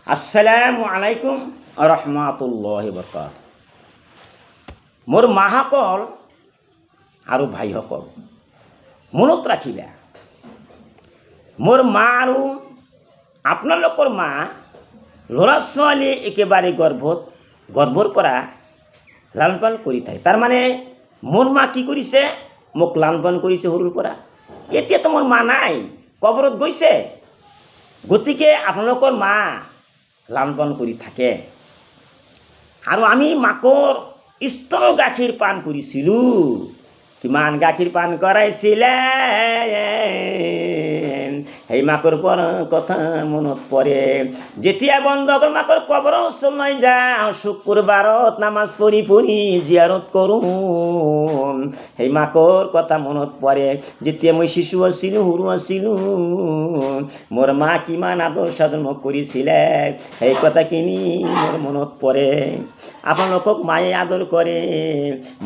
আসসালামু আলাইকুম রহমাতুল্লাহি বরকাত। মোর মাসকল আৰু ভাইসকল মনত ৰাখিবা, মোৰ মা আৰু আপোনালোকৰ মা ল'ৰা ছোৱালী একেবাৰে গৰ্ভৰ পৰা লালন পালন কৰি থাকে। তাৰমানে মোৰ মা কি কৰিছে, মোক লালন পালন কৰিছে সৰুৰ পৰা। এতিয়াতো মোৰ মা নাই, কবৰত গৈছে। গতিকে আপোনালোকৰ মা লালন পালন কৰি থাকে। আৰু আমি মাকৰ স্তনৰ গাখীৰ পান কৰিছিলোঁ। কিমান গাখীৰ পান কৰাইছিলে, সেই মাকৰ পৰা কথা মনত পৰে। যেতিয়া বন্ধকৰ মাকৰ কবৰৰ ওচৰলৈ যাওঁ, শুক্ৰবাৰত নামাজ পঢ়ি জিয়াৰত কৰোঁ, সেই মাকৰ কথা মনত পৰে। যেতিয়া মই শিশু আছিলোঁ, সৰু আছিলোঁ, মোৰ মা কিমান আদৰ সাদৰ মোক কৰিছিলে, সেই কথাখিনি মোৰ মনত পৰে। আপোনালোকক মায়ে আদৰ কৰে,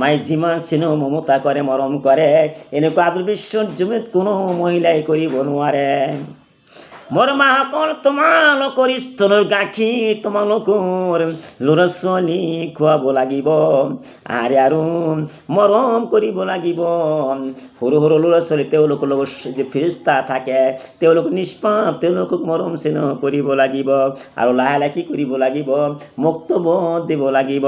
মায়ে যিমান স্নেহ মমতা কৰে, মৰম কৰে, এনেকুৱা আদৰ বিশ্বৰ জমিত কোনো মহিলাই কৰিব নোৱাৰে। মোৰ মাসকল, তোমালোকৰ স্তনৰ গাখীৰ তোমালোকৰ ল'ৰা ছোৱালী খুৱাব লাগিব, আৰু মৰম কৰিব লাগিব। সৰু সৰু ল'ৰা ছোৱালী, তেওঁলোকৰ লগত যে ফেৰেস্তা থাকে, তেওঁলোক নিষ্পাপ, তেওঁলোকক মৰম স্নেহ কৰিব লাগিব। আৰু লাহে লাহে কি কৰিব লাগিব, বক্তব্য দিব লাগিব।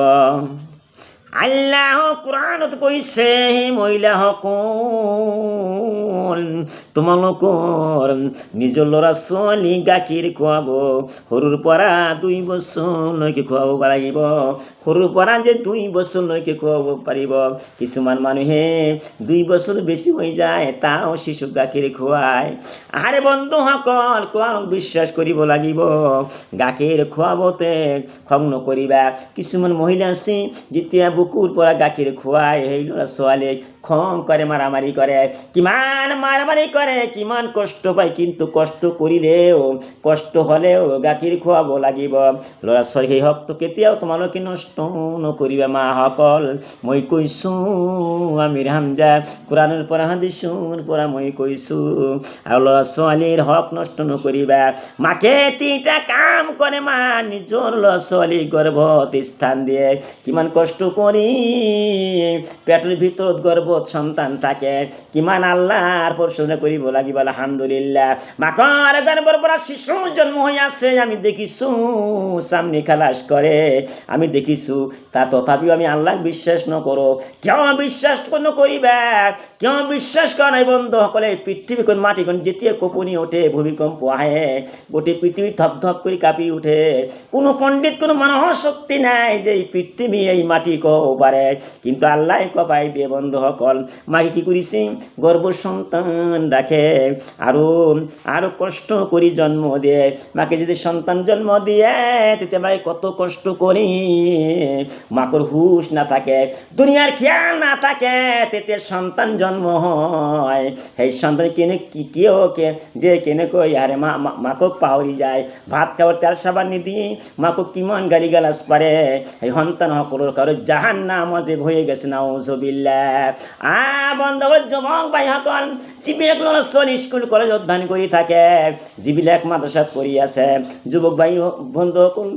আল্লাহ কোরআনত কৈছে, মহিলাসকল তোমালোকৰ নিজৰ ল'ৰা ছোৱালী গাখীৰ খুৱাব, সৰুৰ পৰা 2 বছৰলৈকে খুৱাব লাগিব। সৰুৰ পৰা যে 2 বছৰলৈকে খুৱাব পাৰিব। কিছুমান মানুহে 2 বছৰ বেছি হৈ যায়, তাও শিশুক গাখীৰ খুৱায়। আৰে বন্ধুসকল, কোৱাক বিশ্বাস কৰিব লাগিব। গাখীৰ খুৱাবতে খং নকৰিবা। কিছুমান মহিলা আছে, যেতিয়া বুকুৰ পৰা গাখীৰ খুৱায়, সেই ল'ৰা ছোৱালীক খং কৰে, মাৰামাৰি কৰে, কিমান মাৰামাৰি কৰে, কিমান কষ্ট পায়। কিন্তু কষ্ট কৰিলেও, কষ্ট হ'লেও গাখীৰ খুৱাব লাগিব। ল'ৰা ছোৱালী সেই হকটো কেতিয়াও তোমালোকে নষ্ট নকৰিবা। মাসকল, মই কৈছোঁ, আমিৰ হামজা, কোৰআনৰ পৰা হাদিছৰ পৰা মই কৈছোঁ। আৰু ল'ৰা ছোৱালীৰ হক নষ্ট নকৰিবা। মাকে 3টা কাম কৰে। মা নিজৰ ল'ৰা ছোৱালী গৰ্ভত স্থান দিয়ে, কিমান কষ্ট কৰি পেটৰ ভিতৰত গৰ্ভত সন্তান থাকে, কিমান আল্লাহৰ প্ৰশংসা কৰিব লাগিব। আলহামদুলিল্লাহ, মাকৰ গৰ্ভৰ পৰা শিশু জন্ম হৈ আছে, আমি দেখিছোঁ, সামনে খালাস কৰে, আমি দেখিছোঁ। তথাপিও আমি আল্লাহক বিশ্বাস নকৰোঁ। কিয় বিশ্বাস নকৰিবা? কিয় বিশ্বাস কৰা নাই বন্ধুসকলে? পৃথিৱীখন মাটিখন যেতিয়া কঁপনি উঠে, ভূমিকম্প আহে, গোটেই পৃথিৱী ধপ ধপ কৰি কাঁপি উঠে। কোনো পণ্ডিত, কোনো মানুহৰ শক্তি নাই যে এই পৃথিৱী, এই মাটি কব পাৰে, কিন্তু আল্লাহ কপাই দিয়ে। বন্ধুসকল, মাকে কি কৰিছে, গর্ভ সন্তান রাখে, আরো কষ্ট করে জন্ম দিয়ে। মাকে যদি সন্তান জন্ম দিয়ে, তেতিয়া মাকে কত কষ্ট করি, মাকর হুশ না থাকে, দুনিয়ার খেয়াল না থাকে, তেতিয়া সন্তান জন্ম হয়। সেই সন্তান কেনে কই, আরে মাকক পাহরি যায়। ভাত খাওয়ার তেল সাবান নিদি মাকক কিমান গালি গালাজ পারে। এই সন্তান সকলের কারো জাহান্নাম অজীব হয়ে গেছে। নাউজুবিল্লাহ। বন্ধুসকল, যুৱক ভাইসকল, যিবিলাক ল'ৰা ছোৱালী স্কুল কলেজ অধ্যয়ন কৰি থাকে, যিবিলাক মাদ্ৰাসাত পঢ়ি আছে, যুৱক ভাই বন্ধুসকল,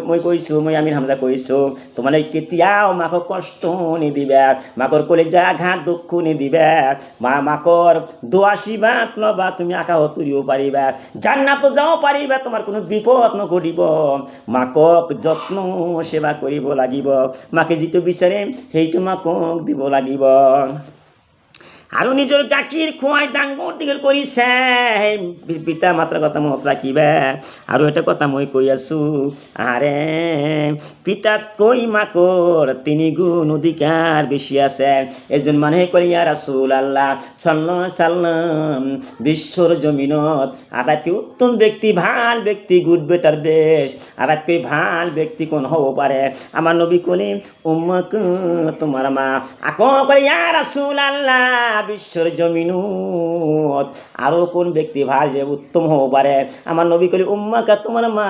মই কৈছোঁ, মই আমিৰ হামজা কৈছোঁ, তোমালোকে কেতিয়াও মাকক কষ্ট নিদিবা, মাকৰ কলিজা আঘাত দুখ নিদিবা। মাকৰ দোৱা আশীৰ্বাদ ল'বা, তুমি আকাশত উৰিব পাৰিবা, জান্নাতত যাব পাৰিবা, তোমাৰ কোনো বিপদ নঘটিব। মাকক যত্ন সেৱা কৰিব লাগিব। মাকে যিটো বিচাৰে সেইটো মাকক দিব লাগিব। আৰু নিজৰ গাখীৰ খুৱাই ডাঙৰ দীঘল কৰিছে, সেই পিতা মাতাৰ কথা মনত ৰাখিবা। আৰু এটা কথা মই কৈ আছোঁ, আৰে পিতাতকৈ মাকৰ 3 গুণ অধিকাৰ বেছি আছে। এজন মানুহে কয়, ইয়া ৰাসূলুল্লাহ সাল্লাল্লাহু আলাইহি সাল্লাম, বিশ্বর জমিনত আটাইতকৈ উত্তম ব্যক্তি, ভাল ব্যক্তি, গুড বেটার বেশ, আটাইতকৈ ভাল ব্যক্তি কোন হ'ব পাৰে? আমাৰ নবী ক'লে, উম্মক, তোমাৰ মা। আকৌ কয়, ইয়া ৰাসূলুল্লাহ বিশ্বর জমিনত আরও কোন ব্যক্তি ভাই যে উত্তম হব পারে? আমার নবী কলি উম্মাকা তোমার মা।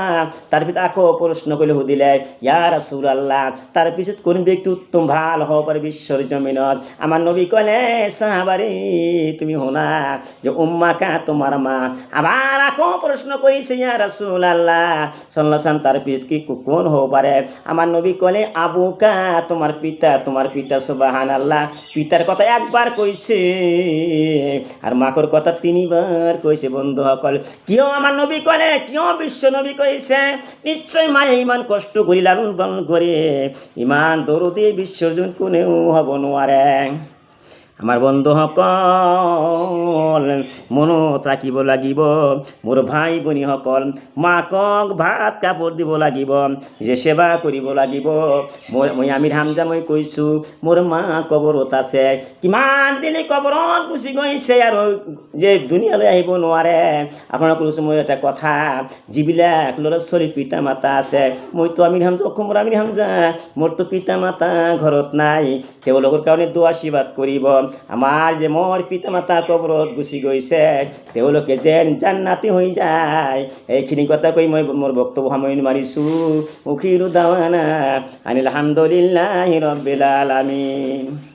তার পিছত আকৌ প্রশ্ন করলে হুদিলে ইয়া রাসূলুল্লাহ, তার পিছত কোন ব্যক্তি উত্তম ভাল হব পারে বিশ্বর জমিনত? আমার নবী কলে সাহাবারে তুমি হোনা যে উম্মাকা তোমার মা। আবার আকৌ প্রশ্ন করিছে ইয়া রাসূলুল্লাহ সাল্লাল্লাহু তার পিছত কি কোন হব পারে? আমার নবী কলে আবুকা তোমার পিতা, তোমার পিতা। সুবহানাল্লাহ, পিতার কথা একবার কইছে আর মাকর কথা তিনবার কইছে। বন্ধু সকল কিয় আমার নবী কলে, কিয় বিশ্ব নবী কইছে? নিশ্চয় মায়ে ইমান কষ্ট করি লালন পালন করে ইমান দরদি বিশ্বজন কোনেও হব নোৱাৰে। আমার বন্ধুসকল মনত রাখিব লাগিব, মোর ভাই ভনীসকল মাকক ভাত কাপড় দিব লাগিব, যে সেবা কৰিব লাগিব। মই আমিৰ হামজা মই কৈছোঁ মোৰ মা কবৰত আছে, কিমান দিনে কবৰত গুচি গৈছে আৰু যে দুনিয়ালৈ আহিব নোৱাৰে। আপোনাক কৈছোঁ মই এটা কথা, যিবিলাক ল'ৰা ছোৱালী পিতা মাতা আছে, মইতো আমিৰ হামজা অসমৰ আমিৰ হামজা, মোৰতো পিতা মাতা ঘৰত নাই, তেওঁলোকৰ কাৰণে দোৱা আশীৰ্বাদ কৰিব। আমার যে মোর পিতা মাতা কবরত গুচি গৈছে, তেওঁলোকে যেন জান্নাতি হৈ যায়। এইখিনি কথা কৈ মই মোৰ বক্তব্য সামৰণি মাৰিছোঁ। উখিৰু দাৱানা আনিল হামদুলিল্লাহি ৰব্বিল আলামিন।